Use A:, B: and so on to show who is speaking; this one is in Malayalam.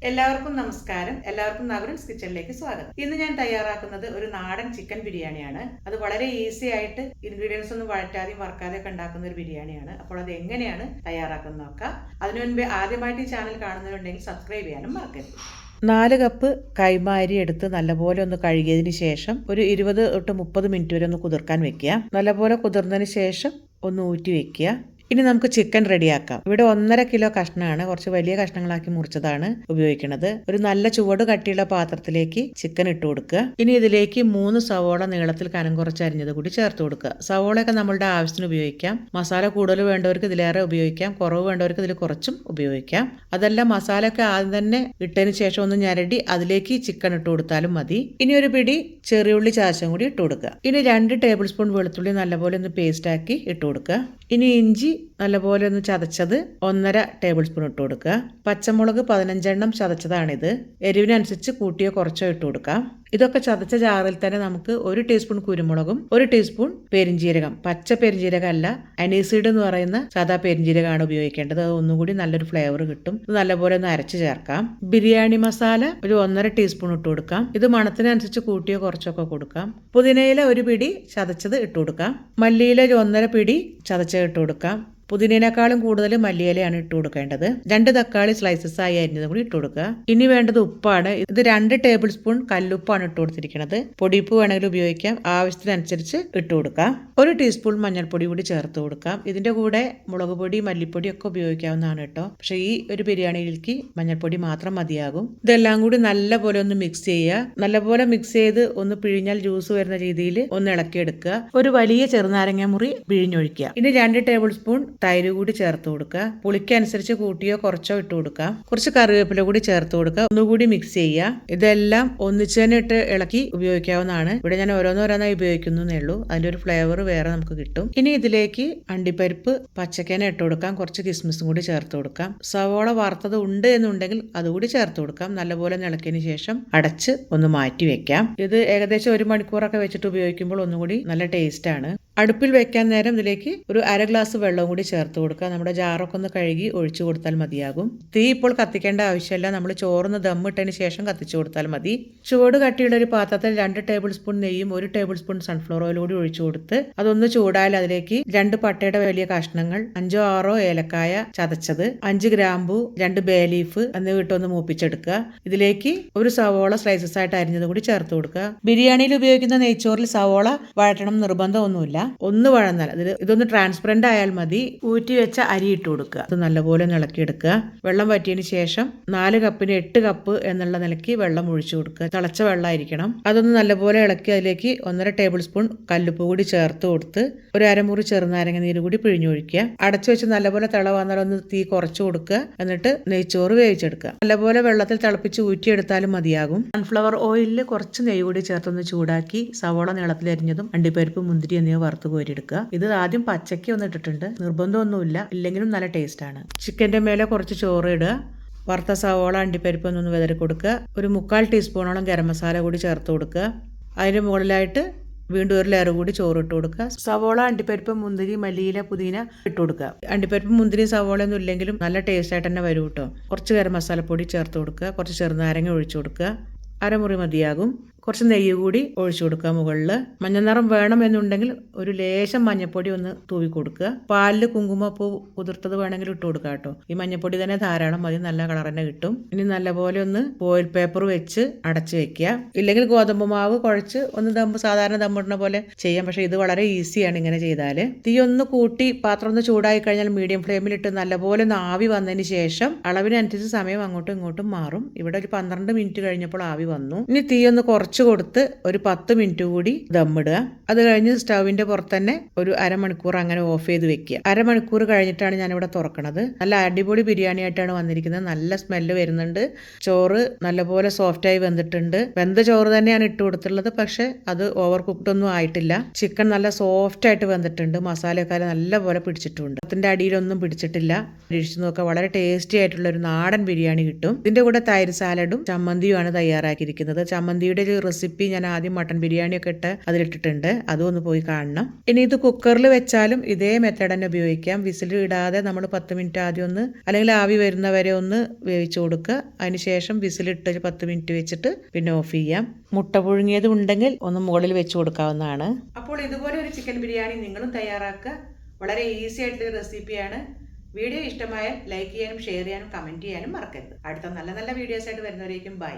A: എല്ലാവർക്കും നമസ്കാരം. എല്ലാവർക്കും നവരൻസ് കിച്ചണിലേക്ക് സ്വാഗതം. ഇന്ന് ഞാൻ തയ്യാറാക്കുന്നത് ഒരു നാടൻ ചിക്കൻ ബിരിയാണിയാണ്. അത് വളരെ ഈസി ആയിട്ട് ഇൻഗ്രീഡിയൻസ് ഒന്നും വഴറ്റാതെയും വറക്കാതെയും ഒക്കെ ഉണ്ടാക്കുന്ന ഒരു ബിരിയാണിയാണ്. അപ്പോൾ അത് എങ്ങനെയാണ് തയ്യാറാക്കുന്നത് നോക്കാം. അതിനു മുൻപ് ആദ്യമായിട്ട് ഈ ചാനൽ കാണുന്നവരുണ്ടെങ്കിൽ സബ്സ്ക്രൈബ് ചെയ്യാനും മറക്കരുത്. 4 കപ്പ് കൈമ അരി എടുത്ത് നല്ലപോലെ ഒന്ന് കഴുകിയതിന് ശേഷം ഒരു 20 തൊട്ട് 30 മിനിറ്റ് വരെ ഒന്ന് കുതിർക്കാൻ വെക്കുക. നല്ലപോലെ കുതിർന്നതിന് ശേഷം ഒന്ന് ഊറ്റി വെക്കുക. ഇനി നമുക്ക് ചിക്കൻ റെഡിയാക്കാം. ഇവിടെ 1.5 കിലോ കഷ്ണമാണ്, കുറച്ച് വലിയ കഷ്ണങ്ങളാക്കി മുറിച്ചതാണ് ഉപയോഗിക്കുന്നത്. ഒരു നല്ല ചുവട് കട്ടിയുള്ള പാത്രത്തിലേക്ക് ചിക്കൻ ഇട്ട് കൊടുക്കുക. ഇനി ഇതിലേക്ക് 3 സവോള നീളത്തിൽ കനം കുറച്ച് അരിഞ്ഞത് കൂടി ചേർത്ത് കൊടുക്കുക. സവോളയൊക്കെ നമ്മളുടെ ആവശ്യത്തിന് ഉപയോഗിക്കാം. മസാല കൂടുതൽ വേണ്ടവർക്ക് ഇതിലേറെ ഉപയോഗിക്കാം, കുറവ് വേണ്ടവർക്ക് ഇതിൽ കുറച്ചും ഉപയോഗിക്കാം. അതെല്ലാം മസാലയൊക്കെ ആദ്യം തന്നെ ഇട്ടതിന് ശേഷം ഒന്ന് ഞരടി അതിലേക്ക് ചിക്കൻ ഇട്ട് കൊടുത്താലും മതി. ഇനി ഒരു പിടി ചെറിയുള്ളി ചതച്ചും കൂടി ഇട്ട് കൊടുക്കുക. ഇനി 2 ടേബിൾ സ്പൂൺ വെളുത്തുള്ളി നല്ലപോലെ ഒന്ന് പേസ്റ്റ് ആക്കി ഇട്ട് കൊടുക്കുക. ഇനി ഇഞ്ചി നല്ലപോലെ ഒന്ന് ചതച്ചത് 1.5 ടേബിൾ സ്പൂൺ ഇട്ട് കൊടുക്കുക. പച്ചമുളക് 15 എണ്ണം ചതച്ചതാണിത്. എരിവിനനുസരിച്ച് കൂട്ടിയോ കുറച്ചോ ഇട്ട് കൊടുക്കാം. ഇതൊക്കെ ചതച്ച ജാറിൽ തന്നെ നമുക്ക് 1 ടീസ്പൂൺ കുരുമുളകും 1 ടീസ്പൂൺ പെരിഞ്ജീരകം, പച്ച പെരിഞ്ജീരകം അല്ല, അനീസീഡ് എന്ന് പറയുന്ന സാധാ പെരിഞ്ജീരകമാണ് ഉപയോഗിക്കേണ്ടത്. അത് ഒന്നുകൂടി നല്ലൊരു ഫ്ലേവർ കിട്ടും. ഇത് നല്ലപോലെ ഒന്ന് അരച്ച് ചേർക്കാം. ബിരിയാണി മസാല ഒരു 1.5 ടീസ്പൂൺ ഇട്ട് കൊടുക്കാം. ഇത് മണത്തിനനുസരിച്ച് കൂട്ടിയോ കുറച്ചൊക്കെ കൊടുക്കാം. പുതിനയില ഒരു പിടി ചതച്ചത് ഇട്ട് കൊടുക്കാം. മല്ലിയില ഒരു 1.5 പിടി ചതച്ചത് ഇട്ട് കൊടുക്കാം. പുതിനേക്കാളും കൂടുതൽ മല്ലിയിലയാണ് ഇട്ട് കൊടുക്കേണ്ടത്. 2 തക്കാളി സ്ലൈസസ് ആയി അരിഞ്ഞത് കൂടി ഇട്ട് കൊടുക്കുക. ഇനി വേണ്ടത് ഉപ്പാണ്. ഇത് 2 ടേബിൾ സ്പൂൺ കല്ലുപ്പാണ് ഇട്ട് കൊടുത്തിരിക്കുന്നത്. പൊടിയുപ്പ് വേണമെങ്കിൽ ഉപയോഗിക്കാം. ആവശ്യത്തിനനുസരിച്ച് ഇട്ട് കൊടുക്കാം. 1 ടീസ്പൂൺ മഞ്ഞൾപ്പൊടി കൂടി ചേർത്ത് കൊടുക്കാം. ഇതിന്റെ കൂടെ മുളക് പൊടി, മല്ലിപ്പൊടി ഒക്കെ ഉപയോഗിക്കാവുന്നതാണ് കേട്ടോ. പക്ഷെ ഈ ഒരു ബിരിയാണിയിലേക്ക് മഞ്ഞൾപ്പൊടി മാത്രം മതിയാകും. ഇതെല്ലാം കൂടി നല്ലപോലെ ഒന്ന് മിക്സ് ചെയ്യുക. നല്ലപോലെ മിക്സ് ചെയ്ത് ഒന്ന് പിഴിഞ്ഞാൽ ജ്യൂസ് വരുന്ന രീതിയിൽ ഒന്ന് ഇളക്കിയെടുക്കുക. ഒരു വലിയ ചെറുനാരങ്ങ മുറി പിഴിഞ്ഞൊഴിക്കുക. ഇനി 2 ടേബിൾ സ്പൂൺ തൈര് കൂടി ചേർത്ത് കൊടുക്കുക. പുളിക്കനുസരിച്ച് കൂട്ടിയോ കുറച്ചോ ഇട്ട് കൊടുക്കാം. കുറച്ച് കറിവേപ്പില കൂടി ചേർത്ത് കൊടുക്കുക. ഒന്നുകൂടി മിക്സ് ചെയ്യുക. ഇതെല്ലാം ഒന്നിച്ച് തന്നെ ഇട്ട് ഇളക്കി ഉപയോഗിക്കാവുന്നതാണ്. ഇവിടെ ഞാൻ ഓരോന്നോരോന്നായി ഉപയോഗിക്കുന്നേ ഉള്ളൂ. അതിന്റെ ഒരു ഫ്ലേവർ വേറെ നമുക്ക് കിട്ടും. ഇനി ഇതിലേക്ക് അണ്ടിപ്പരിപ്പ് പച്ചക്കേന ഇട്ട് കൊടുക്കാം. കുറച്ച് കിസ്മിസും കൂടി ചേർത്ത് കൊടുക്കാം. സവോള വറുത്തത് ഉണ്ട് എന്നുണ്ടെങ്കിൽ അതുകൂടി ചേർത്ത് കൊടുക്കാം. നല്ലപോലെ ഇളക്കിയതിന് ശേഷം അടച്ച് ഒന്ന് മാറ്റി വെക്കാം. ഇത് ഏകദേശം 1 മണിക്കൂറൊക്കെ വെച്ചിട്ട് ഉപയോഗിക്കുമ്പോൾ ഒന്നുകൂടി നല്ല ടേസ്റ്റ് ആണ്. അടുപ്പിൽ വെക്കാൻ നേരം ഇതിലേക്ക് ഒരു 1/2 ഗ്ലാസ് വെള്ളവും കൂടി ചേർത്ത് കൊടുക്കുക. നമ്മുടെ ജാറൊക്കെ ഒന്ന് കഴുകി ഒഴിച്ചു കൊടുത്താൽ മതിയാകും. തീ ഇപ്പോൾ കത്തിക്കേണ്ട ആവശ്യമില്ല. നമ്മൾ ചോറിന് ദമ്മിട്ടതിന് ശേഷം കത്തിച്ചു കൊടുത്താൽ മതി. ചുവട് കട്ടിയുള്ള ഒരു പാത്രത്തിൽ 2 ടേബിൾ സ്പൂൺ നെയ്യും 1 ടേബിൾ സ്പൂൺ സൺഫ്ലവർ ഓയിൽ കൂടി ഒഴിച്ചു കൊടുത്ത് അതൊന്ന് ചൂടായാൽ അതിലേക്ക് 2 പട്ടയുടെ വലിയ കഷ്ണങ്ങൾ, 5 6 ഏലക്കായ ചതച്ചത്, 5 ഗ്രാമ്പു, 2 ബേ ലീഫ് എന്നിവ ഇട്ടൊന്ന് മൂപ്പിച്ചെടുക്കുക. ഇതിലേക്ക് ഒരു സവോള സ്ലൈസസ് ആയിട്ട് അരിഞ്ഞത് കൂടി ചേർത്ത് കൊടുക്കുക. ബിരിയാണിയിൽ ഉപയോഗിക്കുന്ന നെയ്ച്ചോറിൽ സവോള വഴറ്റണം നിർബന്ധമൊന്നുമില്ല. ഒന്ന് വഴന്നാൽ ഇതൊന്ന് ട്രാൻസ്പെറന്റ് ആയാൽ മതി. ഊറ്റി വെച്ച അരി ഇട്ട് കൊടുക്കുക. അത് നല്ലപോലെ ഇളക്കിയെടുക്കുക. വെള്ളം വറ്റിയതിന് ശേഷം 4 കപ്പിന് 8 കപ്പ് എന്നുള്ള നിലയ്ക്ക് വെള്ളം ഒഴിച്ചു കൊടുക്കുക. തിളച്ച വെള്ളമായിരിക്കണം. അതൊന്ന് നല്ലപോലെ ഇളക്കി അതിലേക്ക് 1.5 ടേബിൾ സ്പൂൺ കല്ലുപ്പ് കൂടി ചേർത്ത് കൊടുത്ത് ഒരു അരമുറി ചെറുനാരങ്ങ നീര് കൂടി പിഴിഞ്ഞൊഴിക്കുക. അടച്ചു വെച്ച് നല്ലപോലെ തിള വന്നാൽ ഒന്ന് തീ കുറച്ചു കൊടുക്കുക. എന്നിട്ട് നെയ്ച്ചോറ് വേവിച്ചെടുക്കുക. നല്ലപോലെ വെള്ളത്തിൽ തിളപ്പിച്ച് ഊറ്റിയെടുത്താലും മതിയാകും. സൺഫ്ലവർ ഓയിലിൽ കുറച്ച് നെയ്യ് കൂടി ചേർത്തൊന്ന് ചൂടാക്കി സവോള നീളത്തിൽ അരിഞ്ഞതും അണ്ടിപ്പരിപ്പ്, മുന്തിരി എന്നിവ വറുത്ത് കോരിയെടുക്കുക. ഇത് ആദ്യം പച്ചയ്ക്ക് ഒന്ന് ഇട്ടിട്ടുണ്ട്. നിർബന്ധമൊന്നുമില്ല, ഇല്ലെങ്കിലും നല്ല ടേസ്റ്റ് ആണ്. ചിക്കന്റെ മേലെ കുറച്ച് ചോറ് ഇടുക. വറുത്ത സവോള, അണ്ടിപ്പരിപ്പ് ഒന്ന് വിതറി കൊടുക്കുക. ഒരു 3/4 ടീസ്പൂണോളം ഗരം മസാല കൂടി ചേർത്ത് കൊടുക്കുക. അതിന് മുകളിലായിട്ട് വീണ്ടും ഒരു ലെയർ കൂടി ചോറ് ഇട്ട് കൊടുക്കുക. സവോള, അണ്ടിപ്പരിപ്പ്, മുന്തിരി, മല്ലിയില, പുതിന ഇട്ട് കൊടുക്കുക. അണ്ടിപ്പരിപ്പ്, മുന്തിരി, സവോള ഒന്നും ഇല്ലെങ്കിലും നല്ല ടേസ്റ്റ് ആയിട്ട് തന്നെ വരും കേട്ടോ. കുറച്ച് ഗരം മസാലപ്പൊടി ചേർത്ത് കൊടുക്കുക. കുറച്ച് ചെറുനാരങ്ങ ഒഴിച്ചു കൊടുക്കുക. അരമുറി മതിയാകും. കുറച്ച് നെയ്യ് കൂടി ഒഴിച്ചു കൊടുക്കുക. മുകളിൽ മഞ്ഞ നിറം വേണമെന്നുണ്ടെങ്കിൽ ഒരു ലേശം മഞ്ഞപ്പൊടി ഒന്ന് തൂവി കൊടുക്കുക. പാലിൽ കുങ്കുമപ്പൂ കുതിർത്തത് വേണമെങ്കിൽ ഇട്ട് കൊടുക്കുക കേട്ടോ. ഈ മഞ്ഞപ്പൊടി തന്നെ ധാരാളം മതി, നല്ല കളർ തന്നെ കിട്ടും. ഇനി നല്ലപോലെ ഒന്ന് ഫോയിൽ പേപ്പർ വെച്ച് അടച്ചു വെക്കുക. ഇല്ലെങ്കിൽ ഗോതമ്പ് മാവ് കുഴച്ച് ഒന്ന് സാധാരണ ദമ്മിടുന്ന പോലെ ചെയ്യാം. പക്ഷെ ഇത് വളരെ ഈസിയാണ് ഇങ്ങനെ ചെയ്താൽ. തീ ഒന്ന് കൂട്ടി പാത്രം ഒന്ന് ചൂടായി കഴിഞ്ഞാൽ മീഡിയം ഫ്ലെയിമിലിട്ട് നല്ലപോലെ ഒന്ന് ആവി വന്നതിന് ശേഷം അളവിനനുസരിച്ച് സമയം അങ്ങോട്ടും ഇങ്ങോട്ടും മാറും. ഇവിടെ ഒരു 12 മിനിറ്റ് കഴിഞ്ഞപ്പോൾ ആവി വന്നു. ഇനി തീ ഒന്ന് കുറച്ച് കൊടുത്ത് ഒരു 10 മിനിറ്റ് കൂടി ദമ്മിടുക. അത് കഴിഞ്ഞ് സ്റ്റൗവിന്റെ പുറത്ത് തന്നെ ഒരു അരമണിക്കൂർ അങ്ങനെ ഓഫ് ചെയ്ത് വെക്കുക. അരമണിക്കൂർ കഴിഞ്ഞിട്ടാണ് ഞാനിവിടെ തുറക്കണത്. നല്ല അടിപൊളി ബിരിയാണി ആയിട്ടാണ് വന്നിരിക്കുന്നത്. നല്ല സ്മെല്ല് വരുന്നുണ്ട്. ചോറ് നല്ലപോലെ സോഫ്റ്റായി വെന്തിട്ടുണ്ട്. വെന്ത ചോറ് തന്നെയാണ് ഇട്ട് കൊടുത്തിട്ടുള്ളത്. പക്ഷെ അത് ഓവർ കുക്ക്ഡ് ഒന്നും ആയിട്ടില്ല. ചിക്കൻ നല്ല സോഫ്റ്റ് ആയിട്ട് വെന്തിട്ടുണ്ട്. മസാലയൊക്കെ നല്ലപോലെ പിടിച്ചിട്ടുണ്ട്. അതിന്റെ അടിയിലൊന്നും പിടിച്ചിട്ടില്ല. പരീക്ഷിച്ച് നോക്കുക. വളരെ ടേസ്റ്റി ആയിട്ടുള്ള ഒരു നാടൻ ബിരിയാണി കിട്ടും. ഇതിന്റെ കൂടെ തൈര് സാലഡും ചമ്മന്തിയുമാണ് തയ്യാറാക്കിയിരിക്കുന്നത്. ചമ്മന്തിയുടെ റെസിപ്പി ഞാൻ ആദ്യം മട്ടൻ ബിരിയാണിയൊക്കെ ഇട്ട് അതിലിട്ടിട്ടുണ്ട്. അതും ഒന്ന് പോയി കാണണം. ഇനി ഇത് കുക്കറിൽ വെച്ചാലും ഇതേ മെത്തേഡ് തന്നെ ഉപയോഗിക്കാം. വിസിൽ ഇടാതെ നമ്മൾ 10 മിനിറ്റ് ആദ്യം ഒന്ന് അല്ലെങ്കിൽ ആവി വരുന്നവരെ ഒന്ന് വേവിച്ചു കൊടുക്കുക. അതിനുശേഷം വിസിലിട്ട് 10 മിനിറ്റ് വെച്ചിട്ട് പിന്നെ ഓഫ് ചെയ്യാം. മുട്ട പുഴുങ്ങിയത് ഉണ്ടെങ്കിൽ ഒന്ന് മുകളിൽ വെച്ച് കൊടുക്കാവുന്നതാണ്. അപ്പോൾ ഇതുപോലെ ഒരു ചിക്കൻ ബിരിയാണി നിങ്ങളും തയ്യാറാക്കുക. വളരെ ഈസി ആയിട്ടുള്ള റെസിപ്പിയാണ്. വീഡിയോ ഇഷ്ടമായാൽ ലൈക്ക് ചെയ്യാനും ഷെയർ ചെയ്യാനും കമൻറ്റ് ചെയ്യാനും മറക്കരുത്. അടുത്ത നല്ല നല്ല വീഡിയോസ് ആയിട്ട് വരുന്നവരേക്കും ബൈ.